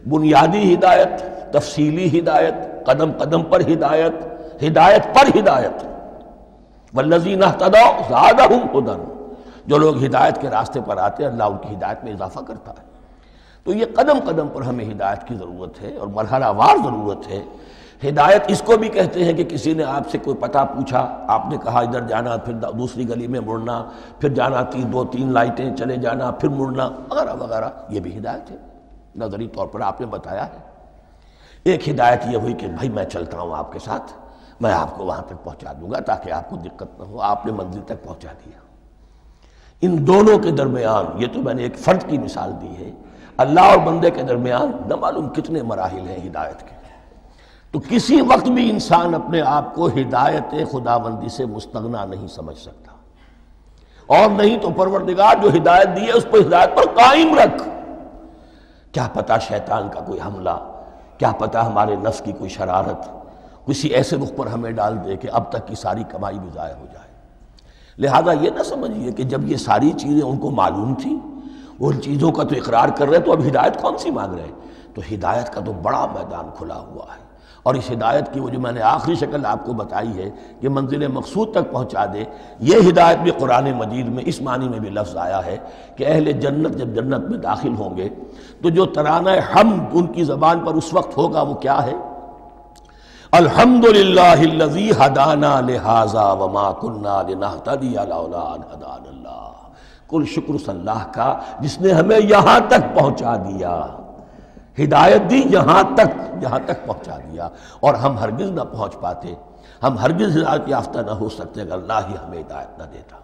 بنیادی ہدایت، تفصیلی ہدایت، قدم قدم پر ہدایت، ہدایت پر ہدایت۔ والذین اہتدوا زادہم ھدی، جو لوگ ہدایت کے راستے پر آتے ہیں اللہ ان کی ہدایت میں اضافہ کرتا ہے۔ تو یہ قدم قدم پر ہمیں ہدایت کی ضرورت ہے اور مرحلہ وار ضرورت ہے۔ ہدایت اس کو بھی کہتے ہیں کہ کسی نے آپ سے کوئی پتہ پوچھا، آپ نے کہا ادھر جانا، پھر دوسری گلی میں مڑنا، پھر جانا دو تین لائٹیں چلے جانا، پھر مڑنا وغیرہ وغیرہ، یہ بھی ہدایت ہے۔ نظری طور پر آپ نے بتایا ہے۔ ایک ہدایت یہ ہوئی کہ بھائی میں چلتا ہوں آپ کے ساتھ، میں آپ کو وہاں تک پہنچا دوں گا تاکہ آپ کو دقت نہ ہو، آپ نے منزل تک پہنچا دیا۔ ان دونوں کے درمیان، یہ تو میں نے ایک فرد کی مثال دی ہے، اللہ اور بندے کے درمیان نہ معلوم کتنے مراحل ہیں ہدایت کے۔ تو کسی وقت بھی انسان اپنے آپ کو ہدایت خداوندی سے مستغنا نہیں سمجھ سکتا، اور نہیں تو پروردگار جو ہدایت دی ہے اس پر ہدایت پر قائم رکھ۔ کیا پتہ شیطان کا کوئی حملہ، کیا پتہ ہمارے نفس کی کوئی شرارت کسی ایسے رخ پر ہمیں ڈال دے کہ اب تک کی ساری کمائی بھی ضائع ہو جائے۔ لہذا یہ نہ سمجھیے کہ جب یہ ساری چیزیں ان کو معلوم تھیں، وہ ان چیزوں کا تو اقرار کر رہے تو اب ہدایت کون سی مانگ رہے ہیں؟ تو ہدایت کا تو بڑا میدان کھلا ہوا ہے، اور اس ہدایت کی وہ جو میں نے آخری شکل آپ کو بتائی ہے کہ منزل مقصود تک پہنچا دے، یہ ہدایت بھی قرآن مجید میں اس معنی میں بھی لفظ آیا ہے کہ اہل جنت جب جنت میں داخل ہوں گے تو جو ترانہ حمد ان کی زبان پر اس وقت ہوگا وہ کیا ہے؟ الحمدللہ الذی ہدانا لہذا وما کننا لنہتدی لولا ان ہدانا اللہ۔ کل شکر اس اللہ کا جس نے ہمیں یہاں تک پہنچا دیا، ہدایت دی یہاں تک پہنچا دیا، اور ہم ہرگز نہ پہنچ پاتے، ہم ہرگز ہدایت یافتہ نہ ہو سکتے اگر اللہ ہی ہمیں ہدایت نہ دیتا۔